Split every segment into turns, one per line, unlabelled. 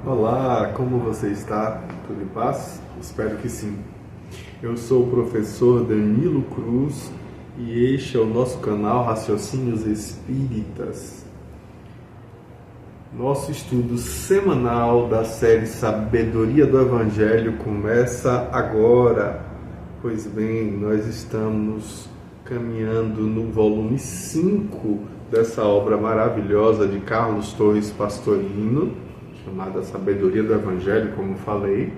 Olá, como você está? Tudo em paz? Espero que sim. Eu sou o professor Danilo Cruz e este é o nosso canal Raciocínios Espíritas. Nosso estudo semanal da série Sabedoria do Evangelho começa agora. Pois bem, nós estamos caminhando no volume 5 dessa obra maravilhosa de Carlos Torres Pastorino, chamada Sabedoria do Evangelho, como falei.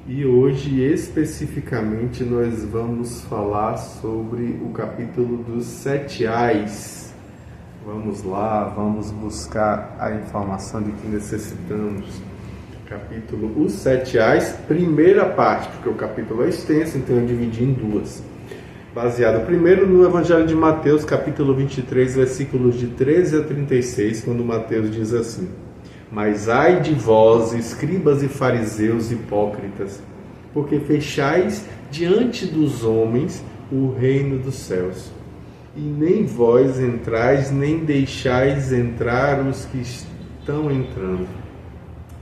E hoje, especificamente, nós vamos falar sobre o capítulo dos 7 Ais. Vamos lá, vamos buscar a informação de que necessitamos. Capítulo Os 7 Ais, primeira parte, porque o capítulo é extenso, então eu dividi em duas. Baseado primeiro no Evangelho de Mateus, capítulo 23, versículos de 13 a 36, quando Mateus diz assim: Mas ai de vós, escribas e fariseus hipócritas, porque fechais diante dos homens o reino dos céus. E nem vós entrais, nem deixais entrar os que estão entrando.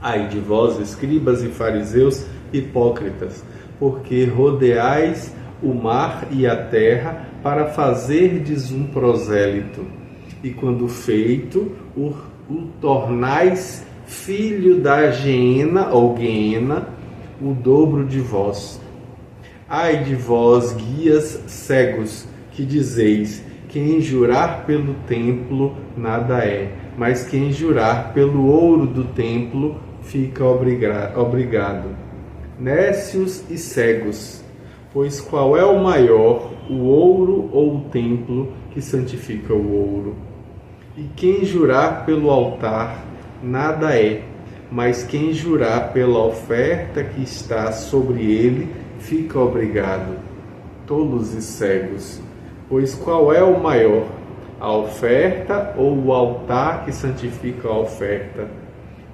Ai de vós, escribas e fariseus hipócritas, porque rodeais o mar e a terra para fazerdes um prosélito. E quando feito, o tornais filho da hiena ou guiena, o dobro de vós. Ai de vós, guias cegos, que dizeis: quem jurar pelo templo nada é, mas quem jurar pelo ouro do templo fica obrigado. Nécios e cegos, pois qual é o maior, o ouro ou o templo que santifica o ouro? E quem jurar pelo altar nada é, mas quem jurar pela oferta que está sobre ele fica obrigado. Tolos e cegos, pois qual é o maior, a oferta ou o altar que santifica a oferta?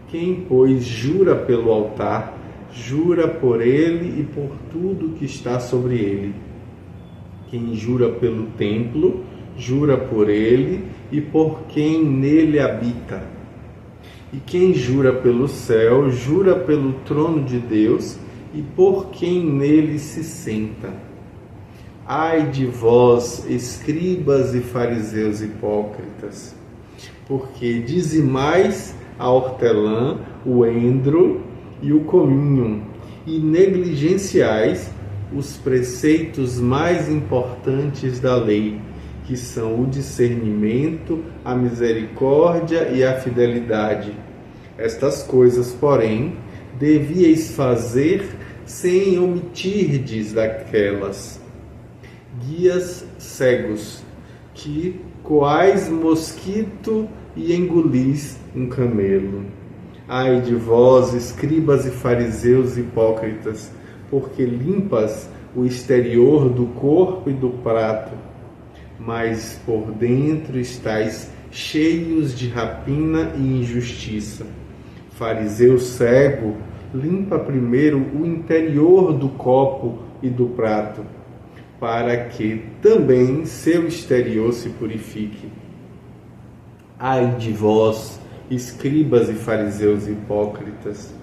Quem, pois, jura pelo altar, jura por ele e por tudo que está sobre ele. Quem jura pelo templo, jura por ele e por quem nele habita. E quem jura pelo céu, jura pelo trono de Deus e por quem nele se senta. Ai de vós, escribas e fariseus hipócritas, porque dizimais a hortelã, o endro e o cominho, e negligenciais os preceitos mais importantes da lei, que são o discernimento, a misericórdia e a fidelidade. Estas coisas, porém, devíeis fazer sem omitirdes daquelas. Guias cegos, que coais mosquito e engolis um camelo. Ai de vós, escribas e fariseus hipócritas, porque limpas o exterior do corpo e do prato, mas por dentro estáis cheios de rapina e injustiça. Fariseu cego, limpa primeiro o interior do copo e do prato, para que também seu exterior se purifique. Ai de vós, escribas e fariseus hipócritas,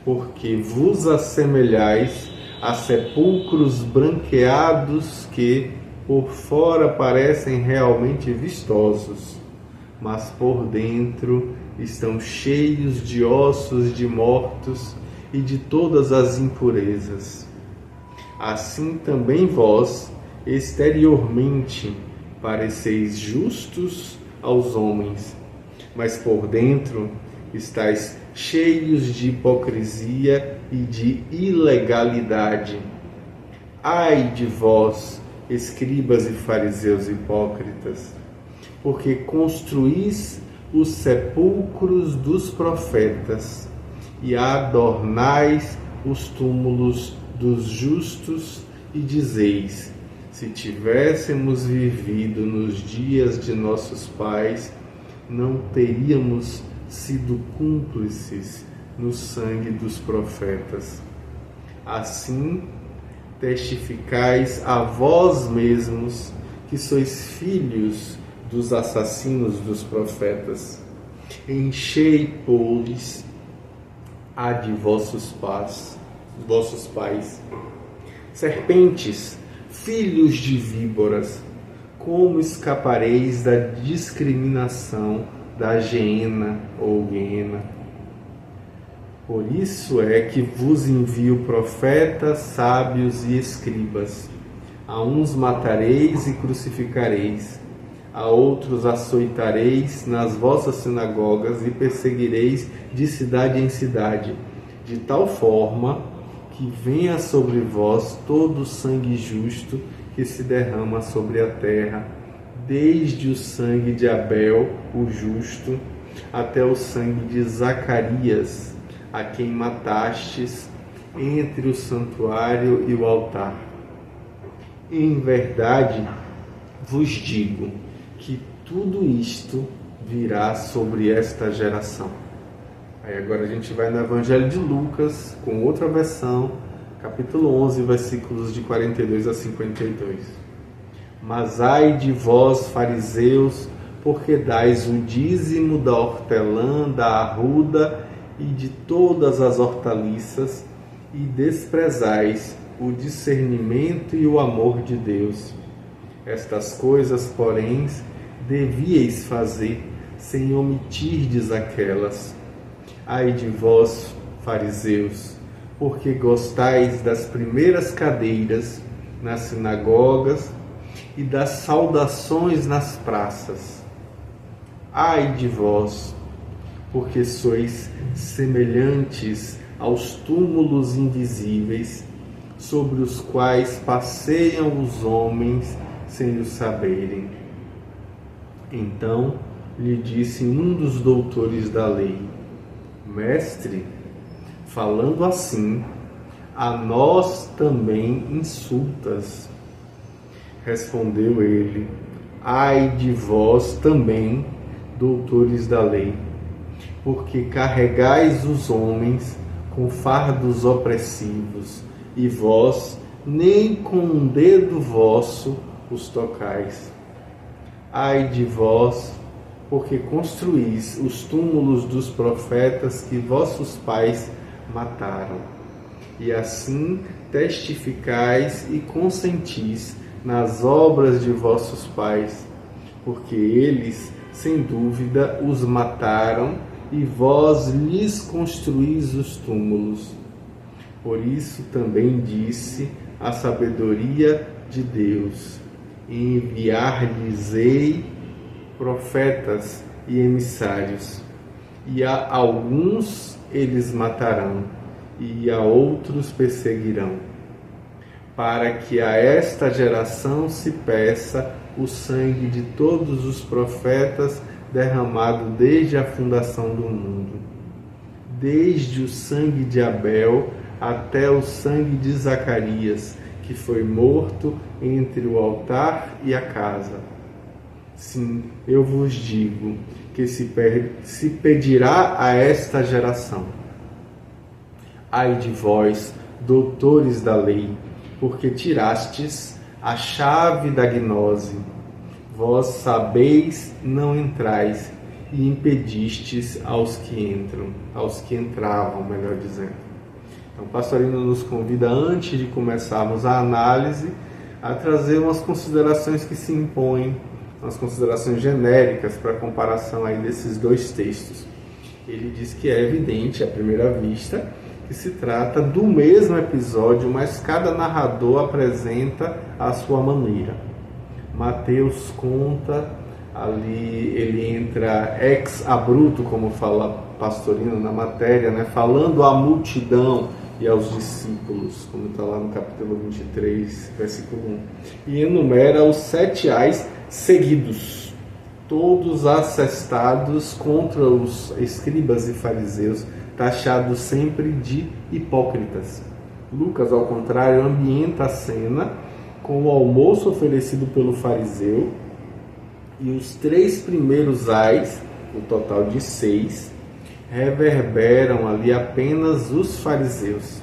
porque vos assemelhais a sepulcros branqueados que, por fora, parecem realmente vistosos, mas por dentro estão cheios de ossos de mortos e de todas as impurezas. Assim também vós, exteriormente, pareceis justos aos homens, mas por dentro estáis cheios de hipocrisia e de ilegalidade. Ai de vós, escribas e fariseus hipócritas, porque construís os sepulcros dos profetas e adornais os túmulos dos justos e dizeis: se tivéssemos vivido nos dias de nossos pais, não teríamos sido cúmplices no sangue dos profetas. Assim, testificais a vós mesmos que sois filhos dos assassinos dos profetas. Enchei, pois, Ai de vossos pais, serpentes, filhos de víboras, como escapareis da discriminação da hiena ou hiena? Por isso é que vos envio profetas, sábios e escribas. A uns matareis e crucificareis, a outros açoitareis nas vossas sinagogas e perseguireis de cidade em cidade, de tal forma que venha sobre vós todo o sangue justo que se derrama sobre a terra, desde o sangue de Abel, o justo, até o sangue de Zacarias, a quem matastes entre o santuário e o altar. Em verdade vos digo que tudo isto virá sobre esta geração. Aí agora a gente vai no Evangelho de Lucas, com outra versão, capítulo 11, versículos de 42 a 52. Mas ai de vós, fariseus, porque dais o dízimo da hortelã, da arruda e de todas as hortaliças, e desprezais o discernimento e o amor de Deus. Estas coisas, porém, devíeis fazer, sem omitirdes aquelas. Ai de vós, fariseus, porque gostais das primeiras cadeiras nas sinagogas e das saudações nas praças. Ai de vós, porque sois semelhantes aos túmulos invisíveis, sobre os quais passeiam os homens sem o saberem. Então lhe disse um dos doutores da lei: Mestre, falando assim, a nós também insultas. Respondeu ele: Ai de vós também, doutores da lei, porque carregais os homens com fardos opressivos, e vós nem com um dedo vosso os tocais. Ai de vós, porque construís os túmulos dos profetas que vossos pais mataram, e assim testificais e consentis nas obras de vossos pais, porque eles, sem dúvida, os mataram, e vós lhes construís os túmulos. Por isso também disse a sabedoria de Deus: enviar-lhes-ei profetas e emissários, e a alguns eles matarão, e a outros perseguirão, para que a esta geração se peça o sangue de todos os profetas derramado desde a fundação do mundo, desde o sangue de Abel até o sangue de Zacarias, que foi morto entre o altar e a casa. Sim, eu vos digo que se pedirá a esta geração. Ai de vós, doutores da lei, porque tirastes a chave da gnose. Vós sabeis, não entrais, e impedistes aos que entravam, melhor dizendo. Então, o Pastorino nos convida, antes de começarmos a análise, a trazer umas considerações que se impõem, umas considerações genéricas para a comparação aí desses dois textos. Ele diz que é evidente, à primeira vista, que se trata do mesmo episódio, mas cada narrador apresenta a sua maneira. Mateus conta, ali ele entra ex abrupto, como fala Pastorino na matéria, né? Falando à multidão e aos discípulos, como está lá no capítulo 23, versículo 1. E enumera os 7 ais seguidos, todos assestados contra os escribas e fariseus, taxados sempre de hipócritas. Lucas, ao contrário, ambienta a cena com o almoço oferecido pelo fariseu e os 3 primeiros ais, o total de 6, reverberam ali apenas os fariseus.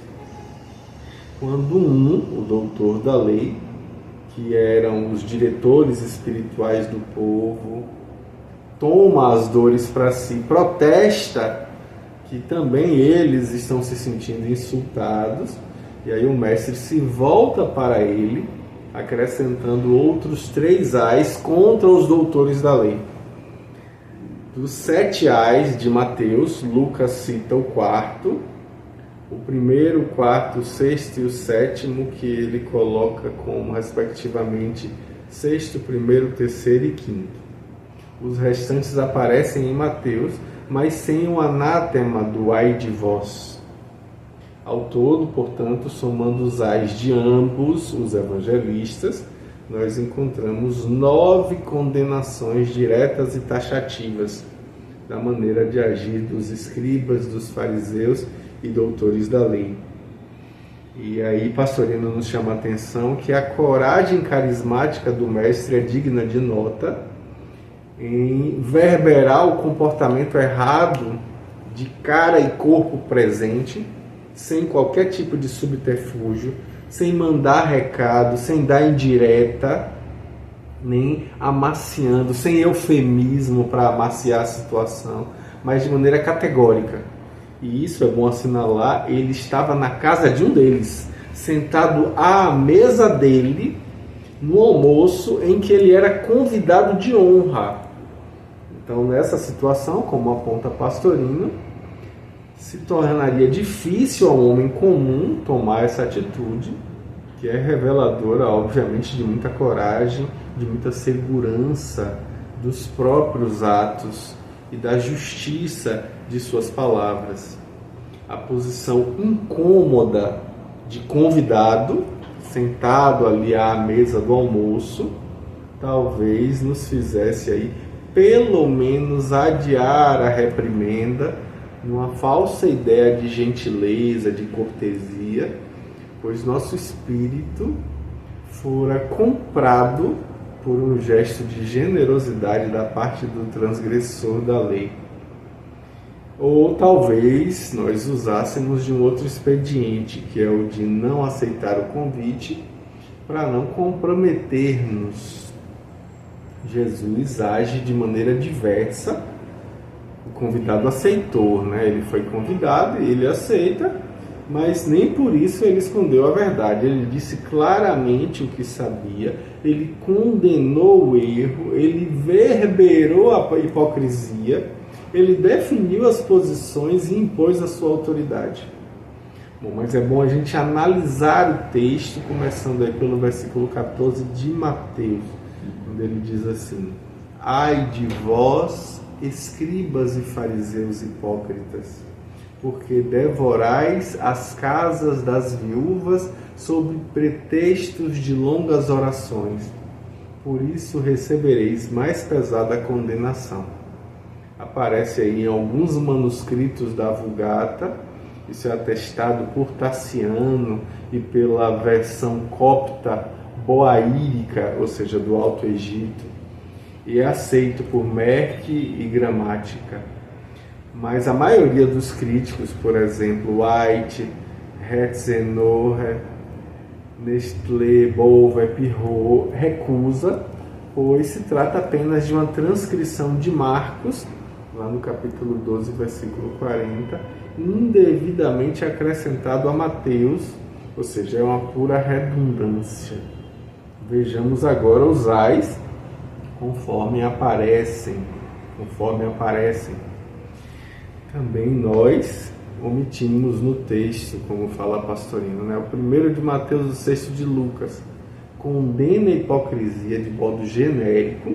Quando o doutor da lei, que eram os diretores espirituais do povo, toma as dores para si, protesta que também eles estão se sentindo insultados, e aí o mestre se volta para ele, acrescentando outros 3 ais contra os doutores da lei. Dos 7 ais de Mateus, Lucas cita o 4º, o 1º, o 4º, o 6º e o 7º, que ele coloca como, respectivamente, 6º, 1º, 3º e 5º. Os restantes aparecem em Mateus, mas sem o anátema do ai de vós. Ao todo, portanto, somando os ais de ambos os evangelistas, nós encontramos 9 condenações diretas e taxativas da maneira de agir dos escribas, dos fariseus e doutores da lei. E aí Pastorino nos chama a atenção que a coragem carismática do mestre é digna de nota em verberar o comportamento errado de cara e corpo presente, sem qualquer tipo de subterfúgio, sem mandar recado, sem dar indireta, nem amaciando, sem eufemismo para amaciar a situação, mas de maneira categórica. E isso é bom assinalar, ele estava na casa de um deles, sentado à mesa dele, no almoço em que ele era convidado de honra. Então, nessa situação, como aponta Pastorino, se tornaria difícil ao homem comum tomar essa atitude, que é reveladora, obviamente, de muita coragem, de muita segurança dos próprios atos e da justiça de suas palavras. A posição incômoda de convidado, sentado ali à mesa do almoço, talvez nos fizesse aí, pelo menos, adiar a reprimenda numa falsa ideia de gentileza, de cortesia, pois nosso espírito fora comprado por um gesto de generosidade da parte do transgressor da lei. Ou talvez nós usássemos de um outro expediente, que é o de não aceitar o convite, para não comprometer-nos. Jesus age de maneira diversa. O convidado aceitou, né? Ele foi convidado e ele aceita, mas nem por isso ele escondeu a verdade. Ele disse claramente o que sabia, ele condenou o erro, ele verberou a hipocrisia, ele definiu as posições e impôs a sua autoridade. Bom, mas é bom a gente analisar o texto, começando aí pelo versículo 14 de Mateus, onde ele diz assim: ai de vós, escribas e fariseus hipócritas, porque devorais as casas das viúvas sob pretextos de longas orações. Por isso recebereis mais pesada condenação. Aparece aí em alguns manuscritos da Vulgata, isso é atestado por Taciano e pela versão copta boaírica, ou seja, do Alto Egito, e é aceito por Merck e Gramática. Mas a maioria dos críticos, por exemplo, White, Herzenoher, Nestlé, Bover, Pirot, recusa, pois se trata apenas de uma transcrição de Marcos, lá no capítulo 12, versículo 40, indevidamente acrescentado a Mateus, ou seja, é uma pura redundância. Vejamos agora os ais conforme aparecem. Também nós omitimos no texto, como fala Pastorino, né? O 1º de Mateus, o 6º de Lucas, condena a hipocrisia de modo genérico.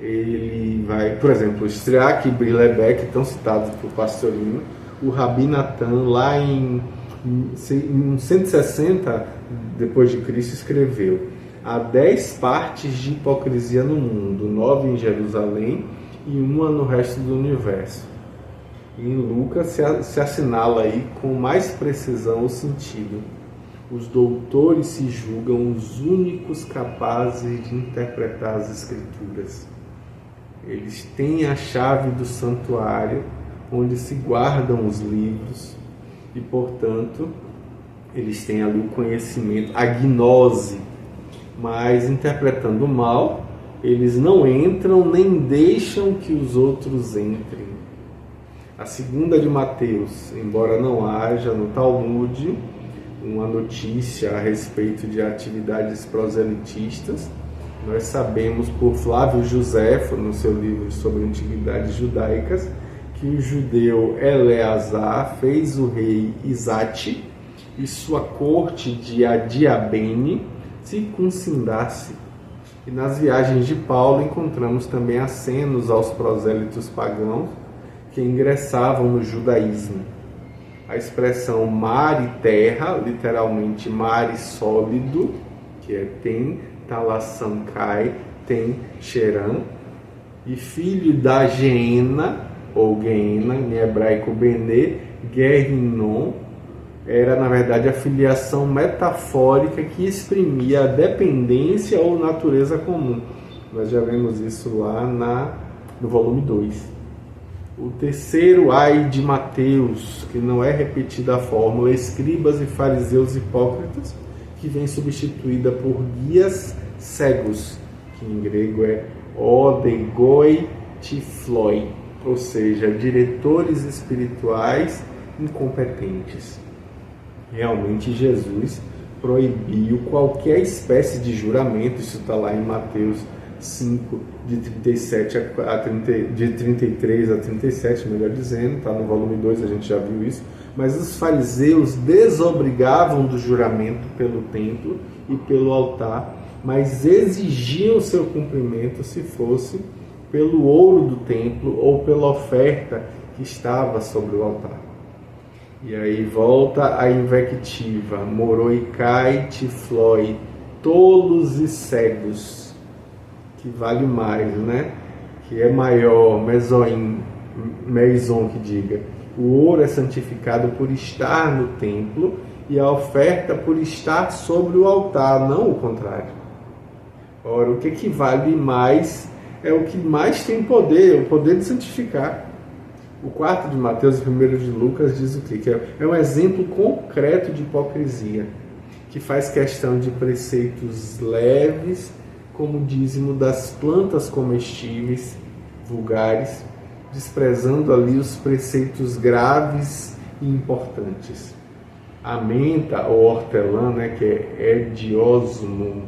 Ele vai, por exemplo, Strack e Brilebec estão citados por Pastorino. O Rabi Natan, lá em 160 depois de Cristo, escreveu: há 10 partes de hipocrisia no mundo, 9 em Jerusalém e 1 no resto do universo. E em Lucas se assinala aí com mais precisão o sentido: os doutores se julgam os únicos capazes de interpretar as Escrituras. Eles têm a chave do santuário onde se guardam os livros e, portanto, eles têm ali o conhecimento, a gnose, mas interpretando mal, eles não entram nem deixam que os outros entrem. A segunda de Mateus, embora não haja no Talmud uma notícia a respeito de atividades proselitistas, nós sabemos por Flávio Joséfo, no seu livro sobre antiguidades judaicas, que o judeu Eleazar fez o rei Isate e sua corte de Adiabene circuncindar-se. E nas viagens de Paulo encontramos também acenos aos prosélitos pagãos que ingressavam no judaísmo. A expressão mar e terra, literalmente mar e sólido, que é Ten Talassam Kai, Ten Sheran, e filho da Geena, ou Geena, em hebraico Bene, Gehinom, era na verdade a filiação metafórica que exprimia a dependência ou natureza comum. Nós já vemos isso lá no volume 2. O terceiro ai de Mateus, que não é repetida a fórmula, escribas e fariseus hipócritas, que vem substituída por guias cegos, que em grego é odegoi tifloi, ou seja, diretores espirituais incompetentes. Realmente Jesus proibiu qualquer espécie de juramento, isso está lá em Mateus 5, de 33 a 37, melhor dizendo, está no volume 2, a gente já viu isso, mas os fariseus desobrigavam do juramento pelo templo e pelo altar, mas exigiam seu cumprimento se fosse pelo ouro do templo ou pela oferta que estava sobre o altar. E aí volta a invectiva, moroicai tifloi, tolos e cegos, que vale mais, né? Que é maior, meison que diga. O ouro é santificado por estar no templo e a oferta por estar sobre o altar, não o contrário. Ora, o que vale mais é o que mais tem poder, o poder de santificar. O quarto de Mateus e o primeiro de Lucas diz o quê? Que é um exemplo concreto de hipocrisia, que faz questão de preceitos leves, como o dízimo das plantas comestíveis, vulgares, desprezando ali os preceitos graves e importantes. A menta ou hortelã, né, que é ediosum,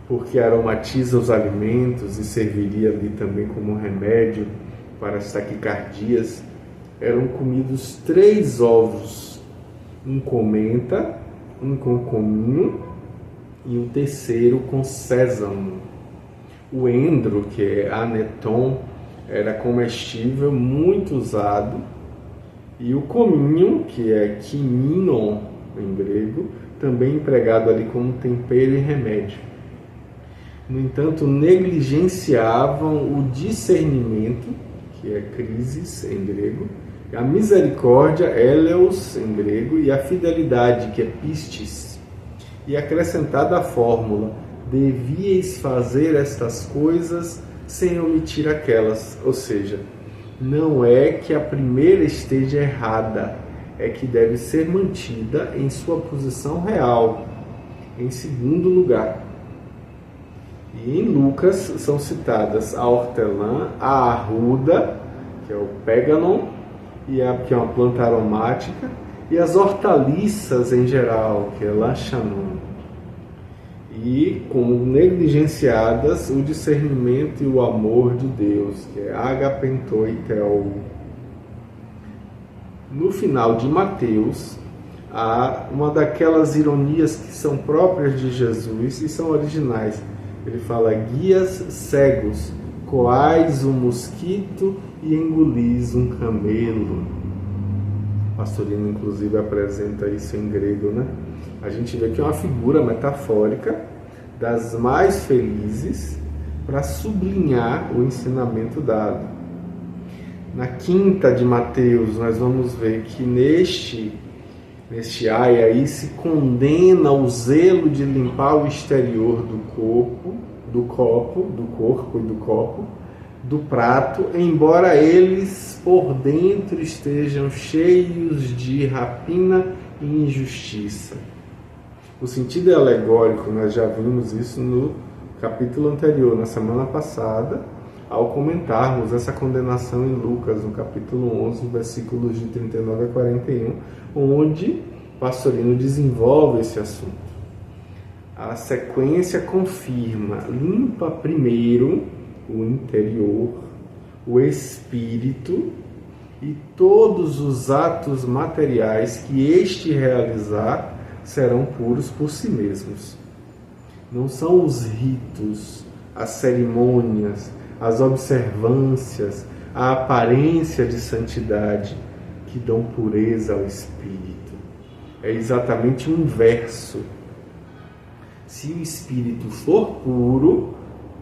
porque aromatiza os alimentos e serviria ali também como remédio para as taquicardias, eram comidos 3 ovos, um com menta, um com cominho e um terceiro com sésamo. O endro, que é aneton, era comestível, muito usado, e o cominho, que é kiminon em grego, também empregado ali como tempero e remédio. No entanto, negligenciavam o discernimento, que é crisis em grego, a misericórdia, eleos em grego, e a fidelidade, que é pistis. E acrescentada a fórmula, devíeis fazer estas coisas sem omitir aquelas. Ou seja, não é que a primeira esteja errada, é que deve ser mantida em sua posição real, em segundo lugar. E em Lucas são citadas a hortelã, a arruda, que é o péganon, que é uma planta aromática, e as hortaliças em geral, que é lachanon. E como negligenciadas o discernimento e o amor de Deus, que é agapentoi theou. No final de Mateus, há uma daquelas ironias que são próprias de Jesus e são originais. Ele fala, guias cegos, coais um mosquito e engolis um camelo. Pastorino, inclusive, apresenta isso em grego, né? A gente vê que é uma figura metafórica das mais felizes para sublinhar o ensinamento dado. Na quinta de Mateus, nós vamos ver que neste ai aí se condena o zelo de limpar o exterior do corpo, do copo, do prato, embora eles por dentro estejam cheios de rapina e injustiça. O sentido é alegórico, nós já vimos isso no capítulo anterior, na semana passada, ao comentarmos essa condenação em Lucas, no capítulo 11, versículos de 39 a 41, onde Pastorino desenvolve esse assunto. A sequência confirma: limpa primeiro o interior, o espírito e todos os atos materiais que este realizar serão puros por si mesmos. Não são os ritos, as cerimônias, as observâncias, a aparência de santidade que dão pureza ao espírito. É exatamente o inverso. Se o espírito for puro,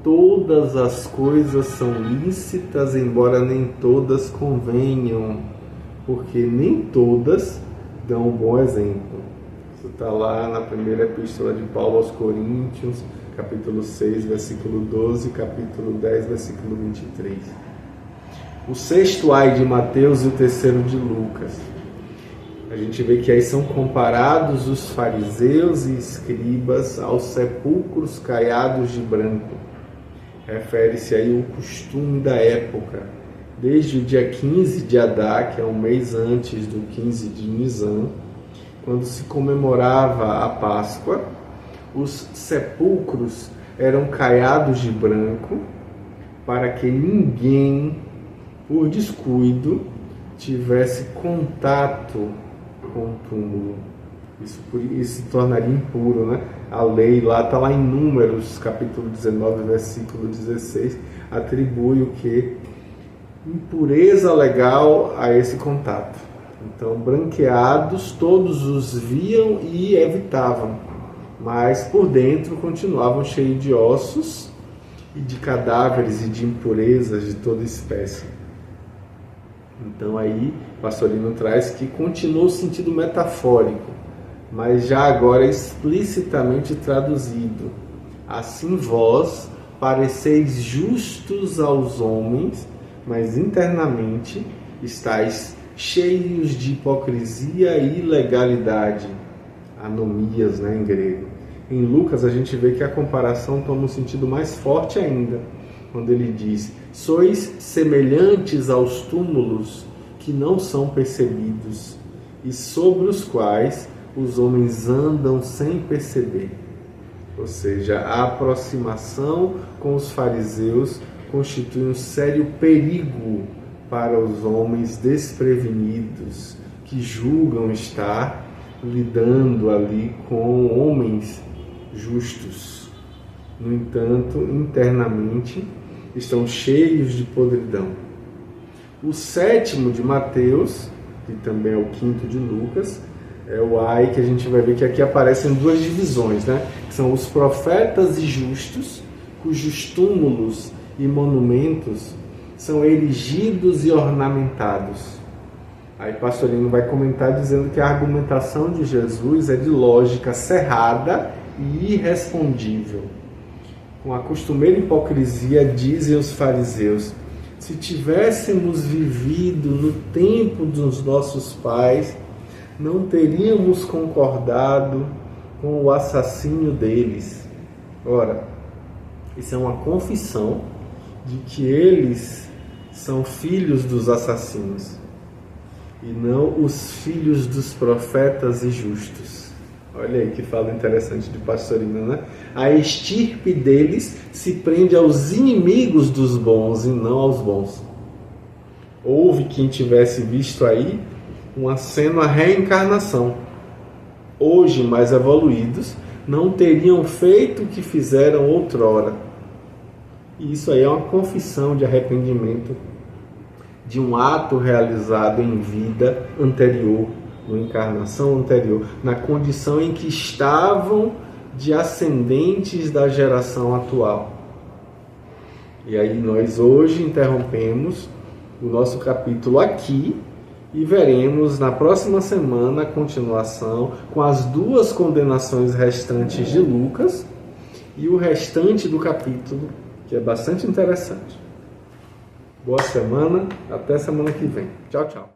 todas as coisas são lícitas, embora nem todas convenham, porque nem todas dão um bom exemplo. Isso está lá na primeira epístola de Paulo aos Coríntios, capítulo 6, versículo 12, capítulo 10, versículo 23. O sexto ai de Mateus e o terceiro de Lucas. A gente vê que aí são comparados os fariseus e escribas aos sepulcros caiados de branco. Refere-se aí ao costume da época. Desde o dia 15 de Adá, que é um mês antes do 15 de Nisan, quando se comemorava a Páscoa, os sepulcros eram caiados de branco para que ninguém, por descuido, tivesse contato com o túmulo. Isso se tornaria impuro, né? A lei lá está lá em Números, capítulo 19, versículo 16, atribui o que? Impureza legal a esse contato. Então, branqueados, todos os viam e evitavam, mas por dentro continuavam cheios de ossos e de cadáveres e de impurezas de toda espécie. Então aí Pastorino traz que continua o sentido metafórico, mas já agora explicitamente traduzido. Assim vós pareceis justos aos homens, mas internamente estáis cheios de hipocrisia e ilegalidade. Anomias, né, em grego. Em Lucas a gente vê que a comparação toma um sentido mais forte ainda, quando ele diz: sois semelhantes aos túmulos que não são percebidos e sobre os quais os homens andam sem perceber. Ou seja, a aproximação com os fariseus constitui um sério perigo para os homens desprevenidos que julgam estar lidando ali com homens justos. No entanto, internamente estão cheios de podridão. O sétimo de Mateus, que também é o quinto de Lucas, é o ai que a gente vai ver que aqui aparecem duas divisões, né? Que são os profetas e justos, cujos túmulos e monumentos são erigidos e ornamentados. Aí Pastorino vai comentar dizendo que a argumentação de Jesus é de lógica cerrada e irrespondível. Com a costumeira hipocrisia, dizem os fariseus: se tivéssemos vivido no tempo dos nossos pais, não teríamos concordado com o assassínio deles. Ora, isso é uma confissão de que eles são filhos dos assassinos e não os filhos dos profetas e justos. Olha aí que fala interessante de Pastorino, né? A estirpe deles se prende aos inimigos dos bons e não aos bons. Houve quem tivesse visto aí um aceno à reencarnação. Hoje, mais evoluídos, não teriam feito o que fizeram outrora. E isso aí é uma confissão de arrependimento de um ato realizado em vida anterior, na encarnação anterior, na condição em que estavam de ascendentes da geração atual. E aí nós hoje interrompemos o nosso capítulo aqui e veremos na próxima semana a continuação com as duas condenações restantes de Lucas e o restante do capítulo, que é bastante interessante. Boa semana, até semana que vem. Tchau, tchau.